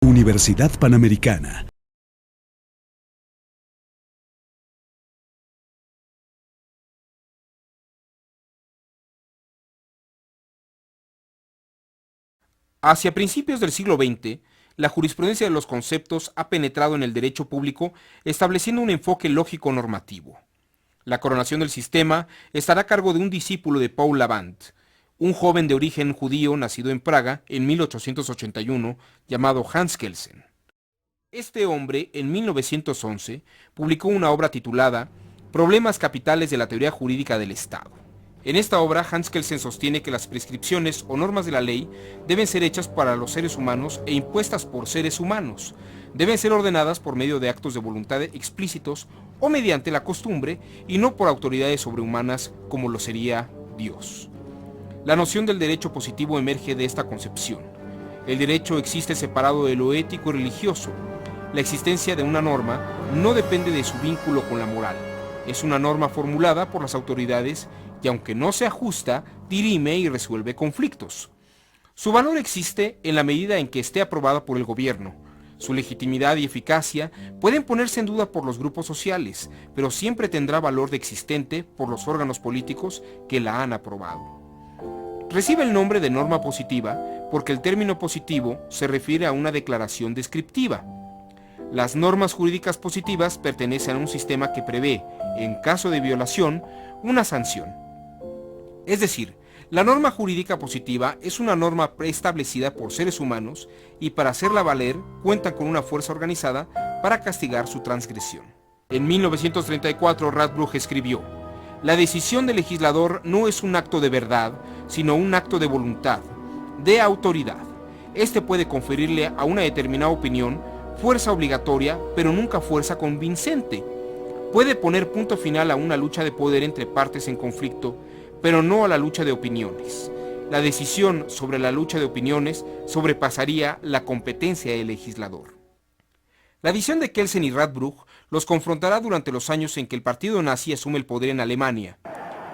Universidad Panamericana. Hacia principios del siglo XX, la jurisprudencia de los conceptos ha penetrado en el derecho público estableciendo un enfoque lógico-normativo. La coronación del sistema estará a cargo de un discípulo de Paul Lavand, un joven de origen judío nacido en Praga en 1881 llamado Hans Kelsen. Este hombre, en 1911, publicó una obra titulada Problemas capitales de la teoría jurídica del Estado. En esta obra, Hans Kelsen sostiene que las prescripciones o normas de la ley deben ser hechas para los seres humanos e impuestas por seres humanos. Deben ser ordenadas por medio de actos de voluntad explícitos o mediante la costumbre y no por autoridades sobrehumanas como lo sería Dios. La noción del derecho positivo emerge de esta concepción. El derecho existe separado de lo ético y religioso. La existencia de una norma no depende de su vínculo con la moral. Es una norma formulada por las autoridades y aunque no sea justa, dirime y resuelve conflictos. Su valor existe en la medida en que esté aprobada por el gobierno. Su legitimidad y eficacia pueden ponerse en duda por los grupos sociales, pero siempre tendrá valor de existente por los órganos políticos que la han aprobado. Recibe el nombre de norma positiva porque el término positivo se refiere a una declaración descriptiva. Las normas jurídicas positivas pertenecen a un sistema que prevé, en caso de violación, una sanción. Es decir, la norma jurídica positiva es una norma preestablecida por seres humanos y para hacerla valer cuentan con una fuerza organizada para castigar su transgresión. En 1934 Radbruch escribió: la decisión del legislador no es un acto de verdad, sino un acto de voluntad, de autoridad. Este puede conferirle a una determinada opinión fuerza obligatoria, pero nunca fuerza convincente. Puede poner punto final a una lucha de poder entre partes en conflicto, pero no a la lucha de opiniones. La decisión sobre la lucha de opiniones sobrepasaría la competencia del legislador. La visión de Kelsen y Radbruch los confrontará durante los años en que el partido nazi asume el poder en Alemania.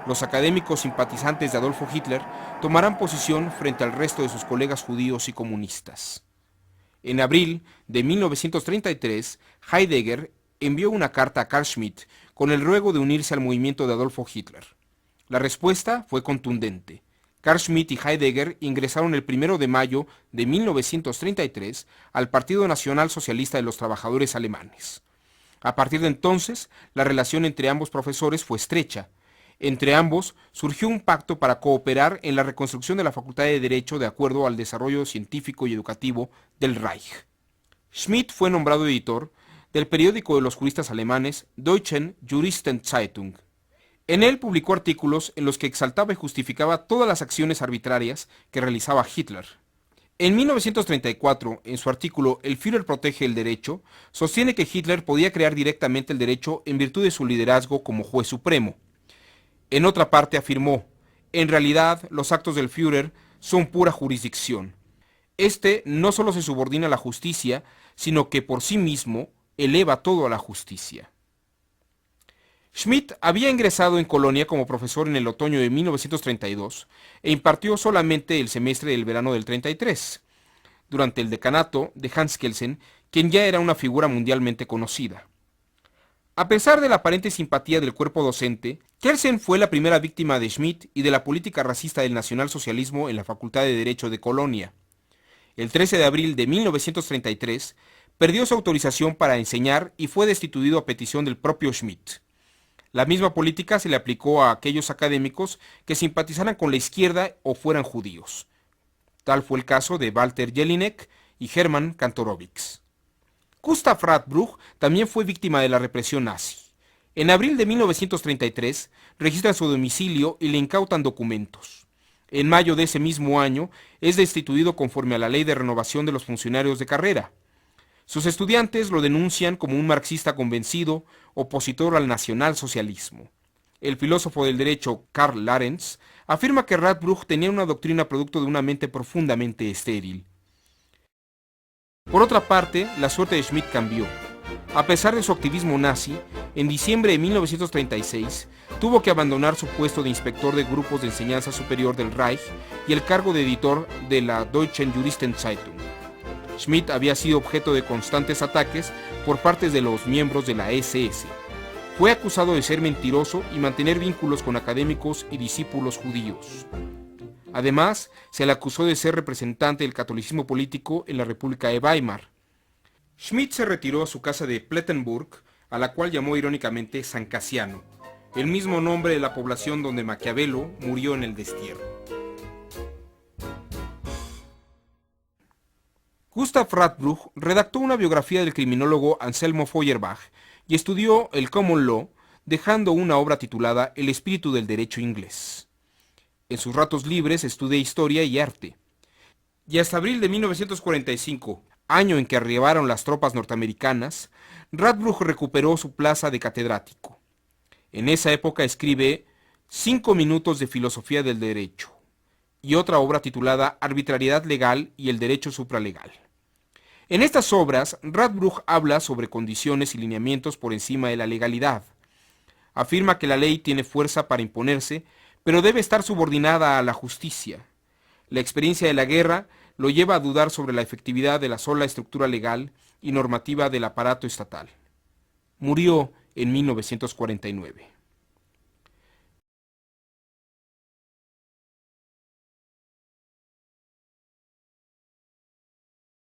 Los académicos simpatizantes de Adolfo Hitler tomarán posición frente al resto de sus colegas judíos y comunistas. En abril de 1933, Heidegger envió una carta a Carl Schmitt con el ruego de unirse al movimiento de Adolfo Hitler. La respuesta fue contundente. Carl Schmitt y Heidegger ingresaron el 1 de mayo de 1933 al Partido Nacional Socialista de los Trabajadores Alemanes. A partir de entonces, la relación entre ambos profesores fue estrecha. Entre ambos surgió un pacto para cooperar en la reconstrucción de la Facultad de Derecho de acuerdo al desarrollo científico y educativo del Reich. Schmitt fue nombrado editor del periódico de los juristas alemanes Deutschen Juristenzeitung. En él publicó artículos en los que exaltaba y justificaba todas las acciones arbitrarias que realizaba Hitler. En 1934, en su artículo El Führer protege el derecho, sostiene que Hitler podía crear directamente el derecho en virtud de su liderazgo como juez supremo. En otra parte afirmó: en realidad, los actos del Führer son pura jurisdicción. Este no solo se subordina a la justicia, sino que por sí mismo eleva todo a la justicia. Schmitt había ingresado en Colonia como profesor en el otoño de 1932 e impartió solamente el semestre del verano del 33, durante el decanato de Hans Kelsen, quien ya era una figura mundialmente conocida. A pesar de la aparente simpatía del cuerpo docente, Kelsen fue la primera víctima de Schmitt y de la política racista del nacionalsocialismo en la Facultad de Derecho de Colonia. El 13 de abril de 1933, perdió su autorización para enseñar y fue destituido a petición del propio Schmitt. La misma política se le aplicó a aquellos académicos que simpatizaran con la izquierda o fueran judíos. Tal fue el caso de Walter Jelinek y Hermann Kantorowicz. Gustav Radbruch también fue víctima de la represión nazi. En abril de 1933 registran su domicilio y le incautan documentos. En mayo de ese mismo año es destituido conforme a la Ley de Renovación de los Funcionarios de Carrera. Sus estudiantes lo denuncian como un marxista convencido, opositor al nacionalsocialismo. El filósofo del derecho Karl Lorenz afirma que Radbruch tenía una doctrina producto de una mente profundamente estéril. Por otra parte, la suerte de Schmitt cambió. A pesar de su activismo nazi, en diciembre de 1936 tuvo que abandonar su puesto de inspector de grupos de enseñanza superior del Reich y el cargo de editor de la Deutschen Juristenzeitung. Schmidt había sido objeto de constantes ataques por parte de los miembros de la SS. Fue acusado de ser mentiroso y mantener vínculos con académicos y discípulos judíos. Además, se le acusó de ser representante del catolicismo político en la República de Weimar. Schmidt se retiró a su casa de Plettenburg, a la cual llamó irónicamente San Casiano, el mismo nombre de la población donde Maquiavelo murió en el destierro. Gustav Radbruch redactó una biografía del criminólogo Anselmo Feuerbach y estudió el Common Law, dejando una obra titulada El espíritu del derecho inglés. En sus ratos libres estudia historia y arte. Y hasta abril de 1945, año en que arribaron las tropas norteamericanas, Radbruch recuperó su plaza de catedrático. En esa época escribe 5 minutos de filosofía del derecho y otra obra titulada Arbitrariedad legal y el derecho supralegal. En estas obras, Radbruch habla sobre condiciones y lineamientos por encima de la legalidad. Afirma que la ley tiene fuerza para imponerse, pero debe estar subordinada a la justicia. La experiencia de la guerra lo lleva a dudar sobre la efectividad de la sola estructura legal y normativa del aparato estatal. Murió en 1949.